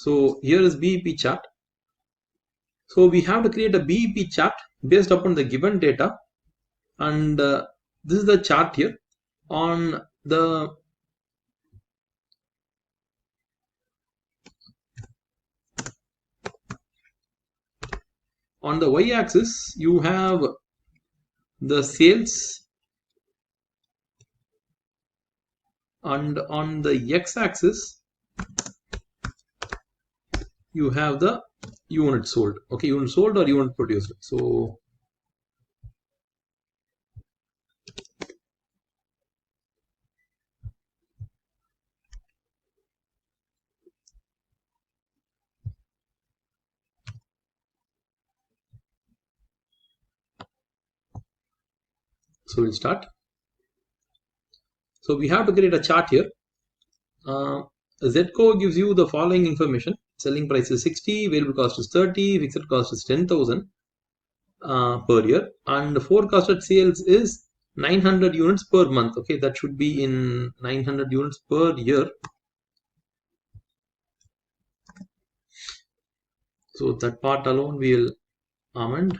So here is BEP chart. So we have to create a BEP chart based upon the given data, and this is the chart here. On the y-axis you have the sales, and on the x-axis you have the unit sold. Okay, unit sold or unit produced. So we'll start. So we have to create a chart here. Zco gives you the following information: selling price is 60, variable cost is 30, fixed cost is 10,000 per year, and forecasted sales is 900 units per month. Okay, that should be in 900 units per year. So that part alone we will amend.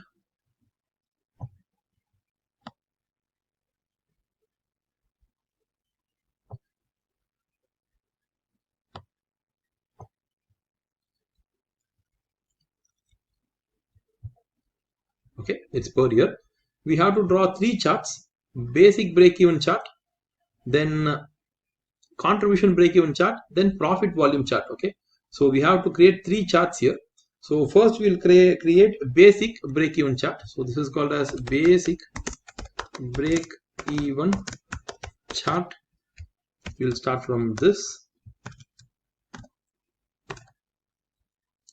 Okay, it's per year. We have to draw 3 charts: basic break-even chart, then contribution break-even chart, then profit volume chart. Okay, so we have to create 3 charts here. So first we'll create basic break-even chart. So this is called as basic break-even chart. We'll start from this.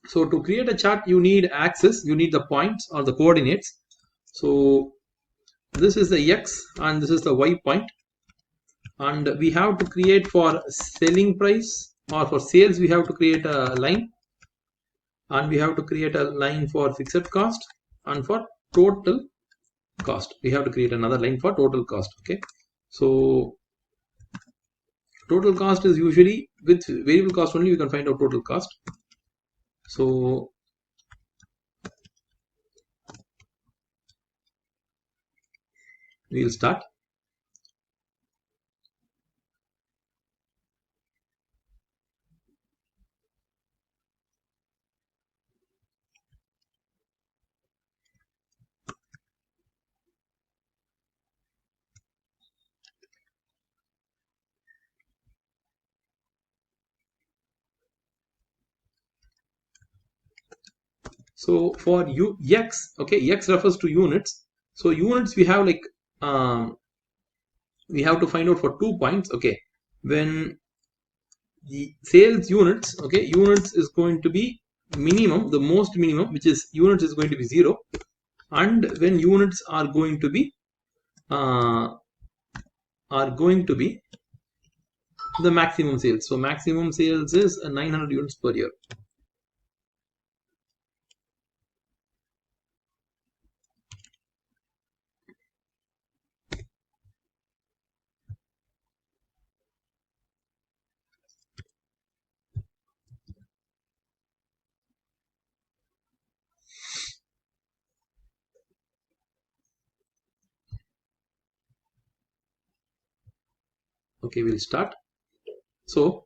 So to create a chart, you need axis, you need the points or the coordinates. So this is the x and this is the y point, and we have to create for selling price or for sales, we have to create a line, and we have to create a line for fixed cost, and for total cost we have to create another line for total cost. Okay, so total cost is usually with variable cost only we can find out total cost. So we'll start. So for x, okay, x refers to units. So units we have like we have to find out for 2 points. Okay, when the sales units, okay, units is going to be minimum, the most minimum, which is units is going to be 0, and when units are going to be the maximum sales. So maximum sales is 900 units per year. Okay, we'll start. So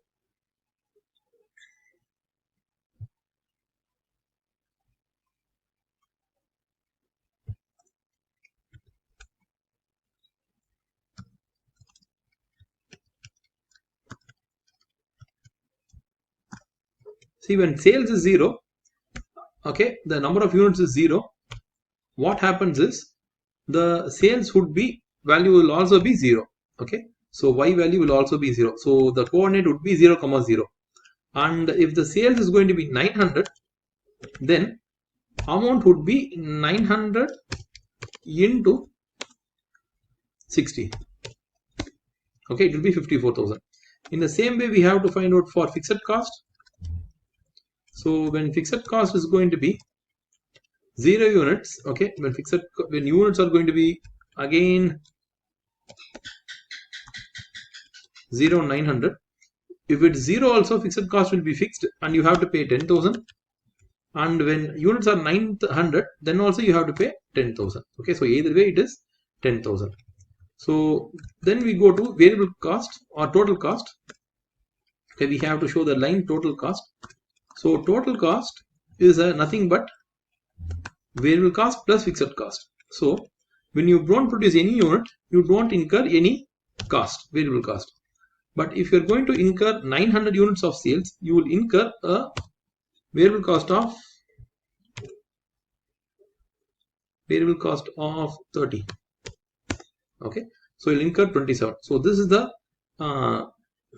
see, when sales is 0, okay, the number of units is 0, what happens is the sales would be value will also be 0. Okay, so y value will also be 0. So the coordinate would be 0, 0. And if the sales is going to be 900, then amount would be 900 into 60. Okay, it will be 54,000. In the same way, we have to find out for fixed cost. So when fixed cost is going to be 0 units, okay, when units are going to be again 0, 900, if it's 0 also, fixed cost will be fixed and you have to pay 10,000. And when units are 900, then also you have to pay 10,000. Okay, so either way it is 10,000. So then we go to variable cost or total cost. Okay, we have to show the line total cost. So total cost is nothing but variable cost plus fixed cost. So when you don't produce any unit, you don't incur any cost, variable cost. But if you're going to incur 900 units of sales, you will incur a variable cost of 30. Okay, so you'll incur 27. So this is the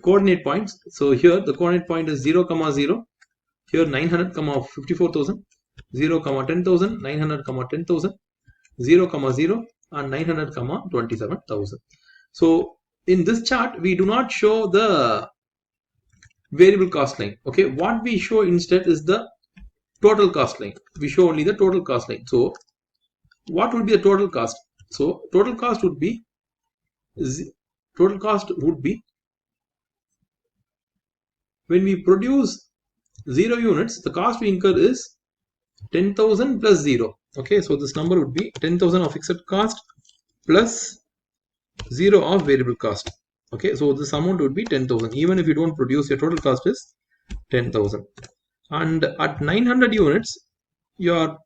coordinate points. So here the coordinate point is 0, 0. Here 900, 54,000, 0, 10,000, 900, 10,000, 0, 0, and 900, 27,000. So in this chart, we do not show the variable cost line. Okay, what we show instead is the total cost line. We show only the total cost line. So what would be the total cost? So total cost would be when we produce 0 units, the cost we incur is 10,000 plus 0. Okay, so this number would be 10,000 of fixed cost plus 0 of variable cost. Okay, so this amount would be 10,000. Even if you don't produce, your total cost is 10,000. And at 900 units, your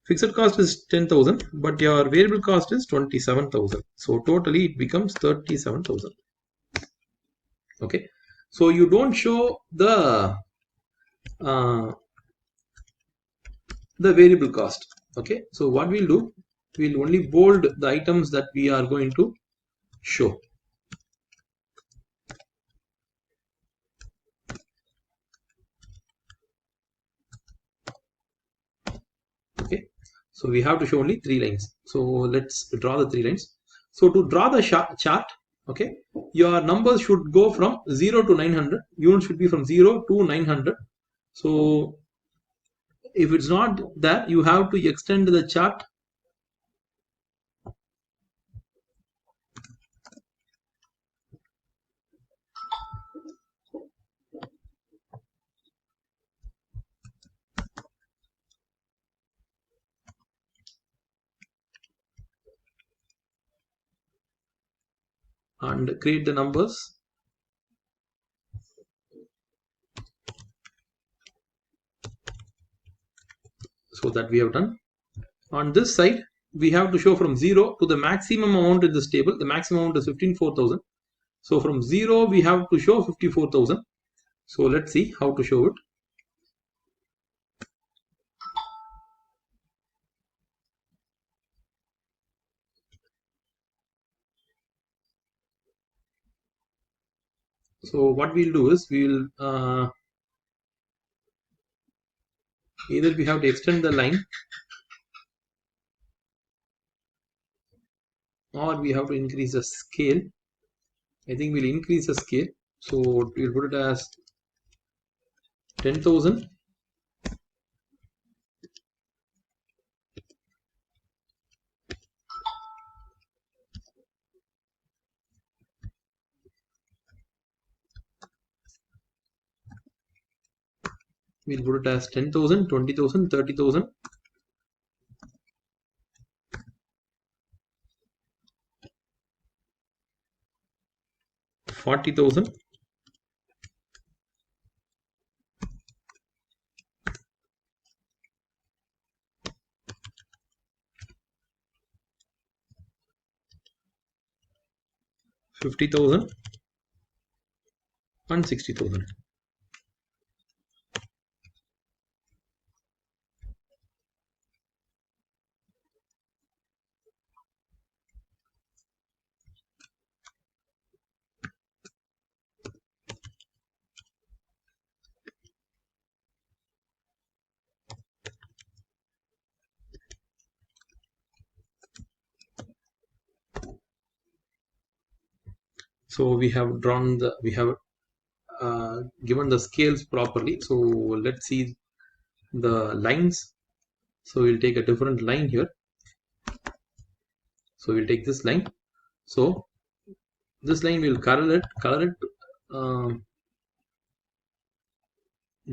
fixed cost is 10,000, but your variable cost is 27,000. So totally it becomes 37,000. Okay, so you don't show the variable cost. Okay, so what we'll do, we'll only bold the items that we are going to show. Okay, so we have to show only 3 lines. So let's draw the 3 lines. So to draw the chart, okay, your numbers should go from 0 to 900. Units should be from 0 to 900. So if it's not that, you have to extend the chart and create the numbers. So that we have done. On this side, we have to show from 0 to the maximum amount in this table. The maximum amount is 54,000. So from 0, we have to show 54,000. So let's see how to show it. So what we'll do is we'll either we have to extend the line or we have to increase the scale. I think we'll increase the scale. So we'll put it as 10,000. We'll put it as 10,000, 20,000, 30,000. 40,000. 50,000 and 60,000. So we have drawn the, we have given the scales properly. So let's see the lines. So we'll take a different line here. So we'll take this line. So this line will color it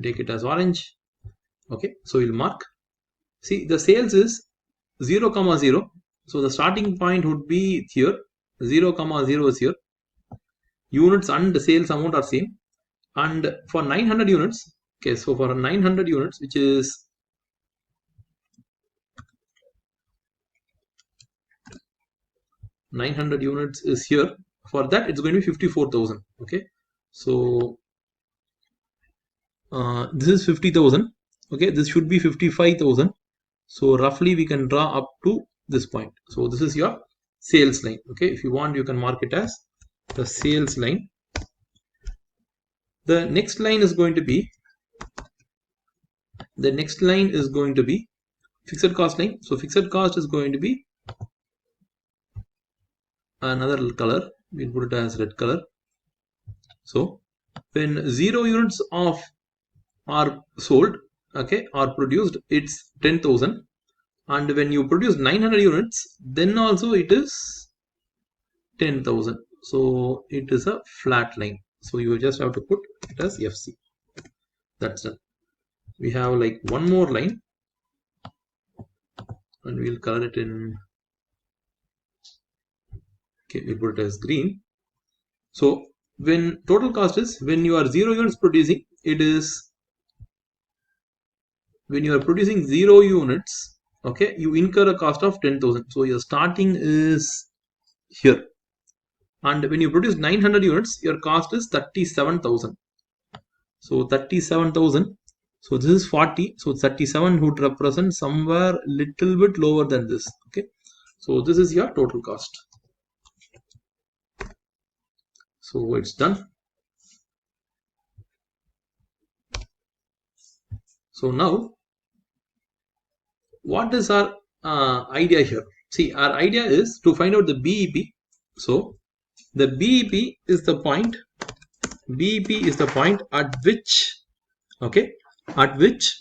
take it as orange. Okay, so we'll mark. See, the sales is 0, 0. So the starting point would be here. 0, 0 is here. Units and the sales amount are same. And for 900 units, okay, so for 900 units, which is 900 units is here. For that, it's going to be 54,000. Okay, so this is 50,000. Okay, this should be 55,000. So roughly we can draw up to this point. So this is your sales line. Okay, if you want, you can mark it as the sales line. The next line is going to be fixed cost line. So fixed cost is going to be another color. We'll put it as red color. So when 0 units of are sold, okay, are produced, it's 10,000. And when you produce 900 units, then also it is 10,000. So it is a flat line. So you just have to put it as FC. That's done. We have like one more line, and we'll color it in. Okay, we'll put it as green. So when total cost is, when you are 0 units producing, it is when you are producing 0 units, okay, you incur a cost of 10,000. So your starting is here. And when you produce 900 units, your cost is 37,000. So 37,000. So this is 40. So 37 would represent somewhere little bit lower than this. Okay. So this is your total cost. So it's done. So now, what is our idea here? See, our idea is to find out the BEP. So the BEP is the point. BEP is the point at which, okay, at which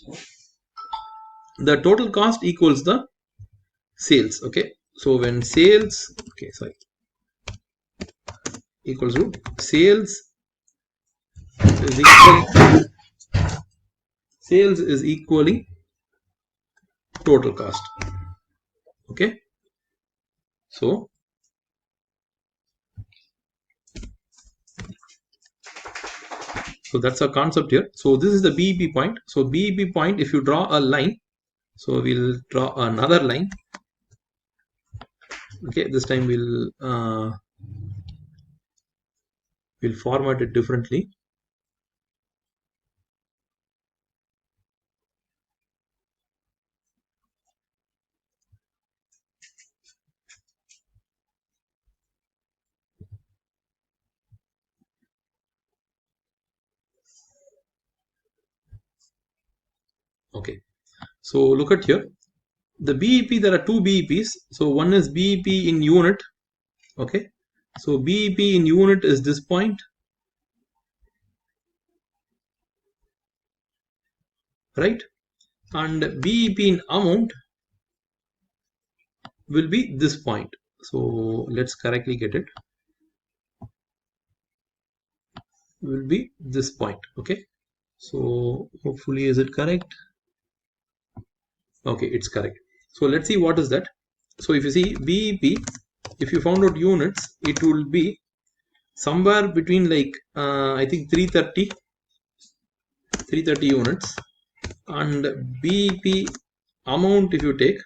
the total cost equals the sales. Okay. So when sales, okay, sorry, equals to sales is equaling total cost. Okay, so that's our concept here. So this is the BEP point. So BEP point, if you draw a line, so we'll draw another line. Okay, this time we'll format it differently. Okay, so look at here. The BEP, there are two BEPs. So one is BEP in unit. Okay, so BEP in unit is this point, right? And BEP in amount will be this point. So let's correctly get it. Will be this point. Okay, so hopefully, is it correct? Okay, it's correct. So let's see what is that. So if you see BEP, if you found out units, it will be somewhere between like I think 330 units, and BEP amount, if you take,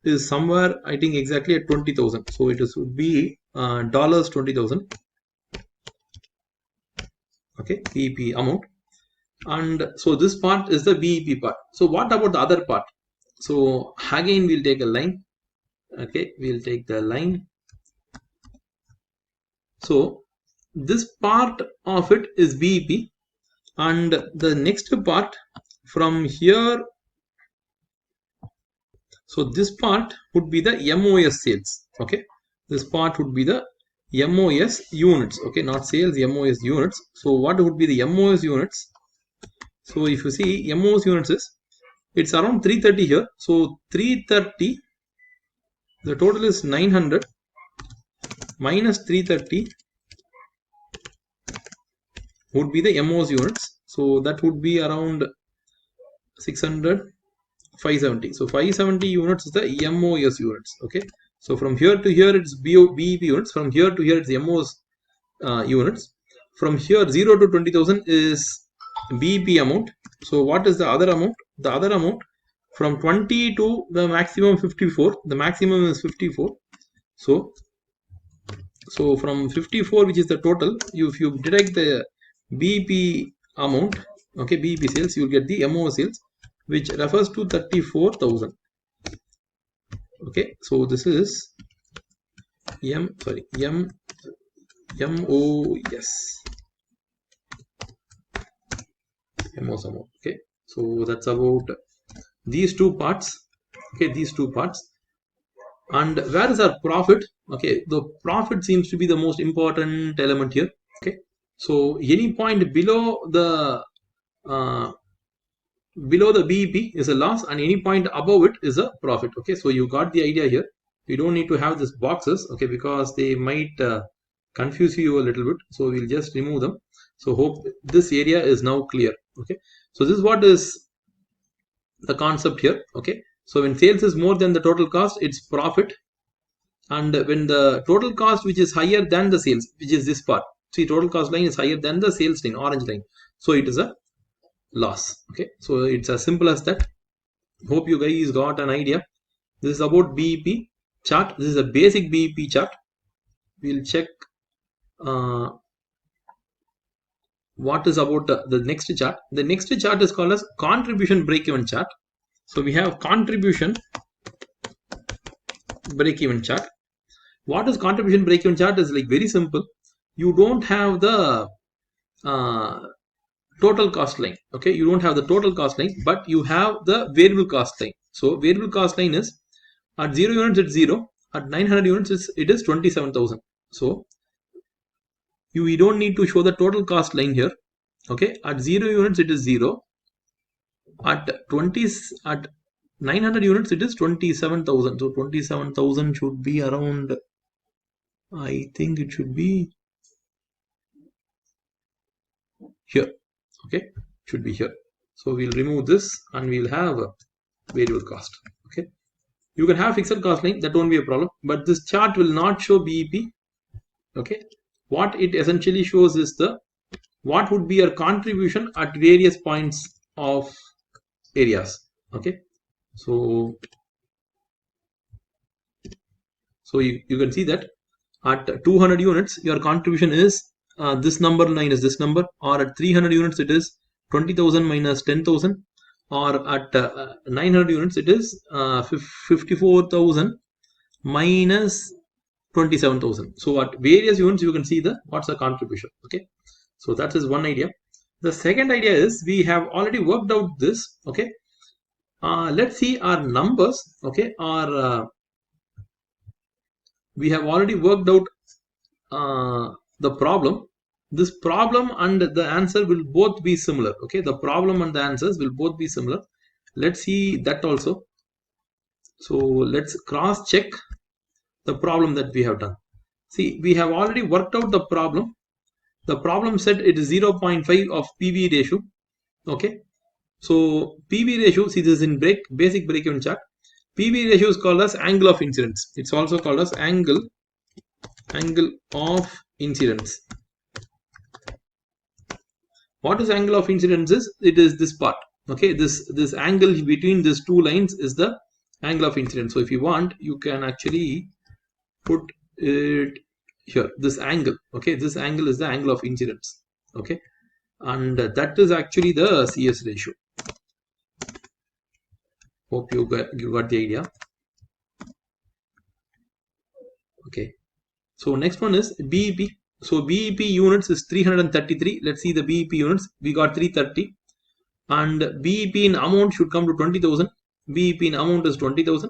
is somewhere I think exactly at 20,000. So it would be dollars 20,000. Okay, BEP amount. And so this part is the BEP part. So what about the other part? So again, we'll take a line. Okay, we'll take the line. So this part of it is BEP, and the next part from here, so this part would be the MOS sales. Okay, this part would be the MOS units. Okay, not sales, MOS units. So what would be the MOS units? So if you see MOS units is, it's around 330 here. So 330, the total is 900 minus 330 would be the MOS units. So that would be around 600, 570. So 570 units is the MOS units. Okay. So from here to here it's BEP units. From here to here it's MOS units. From here 0 to 20,000 is BEP amount. So what is the other amount? The other amount from 20 to the maximum 54. The maximum is 54. So from 54, which is the total, if you deduct the BEP amount, okay, BEP sales, you will get the MO sales, which refers to 34,000. Okay, so this is MOS. MOS amount. Okay, so that's about these two parts. Okay, these two parts. And where is our profit? Okay, the profit seems to be the most important element here. Okay, so any point below the BEP is a loss, and any point above it is a profit. Okay, so you got the idea here. You don't need to have these boxes, okay, because they might confuse you a little bit. So we'll just remove them. So hope this area is now clear. Okay, so this is what is the concept here. Okay, so when sales is more than the total cost, it's profit. And when the total cost which is higher than the sales, which is this part, see, total cost line is higher than the sales line, orange line, so it is a loss. Okay, so it's as simple as that. Hope you guys got an idea. This is about BEP chart. This is a basic BEP chart. We'll check what is about the next chart. The next chart is called as contribution break-even chart. So we have contribution break-even chart. What is contribution break-even chart? Is like very simple. You don't have the total cost line. Okay, you don't have the total cost line, but you have the variable cost line. So variable cost line is at 0 units it's 0, at 900 units it is 27,000. So we don't need to show the total cost line here. Okay, at 0 units it is 0, at 900 units it is 27,000. So 27,000 should be around, I think it should be here. Okay, should be here. So we'll remove this and we'll have a variable cost. Okay, you can have fixed cost line, that won't be a problem, but this chart will not show BEP. Okay, what it essentially shows is what would be your contribution at various points of areas. Okay, so you can see that at 200 units your contribution is this number line is this number, or at 300 units it is 20,000 minus 10,000, or at 900 units it is 54,000 minus 27,000. So at various units you can see what's the contribution. Okay, so that is one idea. The second idea is we have already worked out this. Okay, let's see our numbers. Okay, we have already worked out the problem. This problem and the answer will both be similar. Okay, the problem and the answers will both be similar. Let's see that also. So let's cross check the problem that we have done. See, we have already worked out the problem. The problem said it is 0.5 of PV ratio. Okay, so PV ratio, see, this is in basic break-even chart. PV ratio is called as angle of incidence. It's also called as angle of incidence. What is angle of incidence is? It is this part. Okay, this angle between these two lines is the angle of incidence. So if you want, you can actually put it here, this angle. Okay, this angle is the angle of incidence. Okay, and that is actually the CS ratio. Hope you got the idea. Okay, so next one is BEP. So BEP units is 333. Let's see the BEP units. We got 330, and BEP in amount should come to 20,000. BEP in amount is 20,000.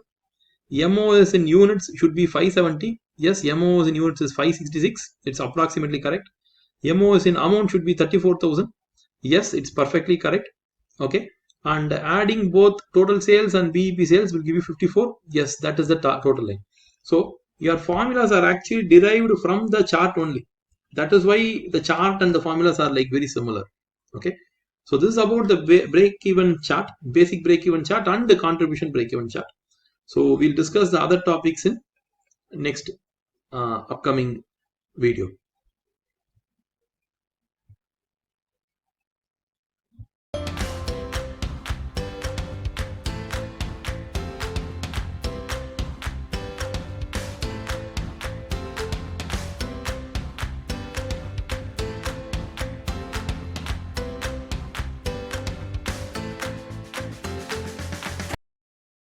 MOS in units should be 570. Yes, MOS in units is 566. It's approximately correct. MOS in amount should be 34,000. Yes, it's perfectly correct. Okay, and adding both total sales and BEP sales will give you 54. Yes, that is the total line. So your formulas are actually derived from the chart only. That is why the chart and the formulas are like very similar. Okay, so this is about the break-even chart, basic break-even chart, and the contribution break-even chart. So we'll discuss the other topics in next upcoming video.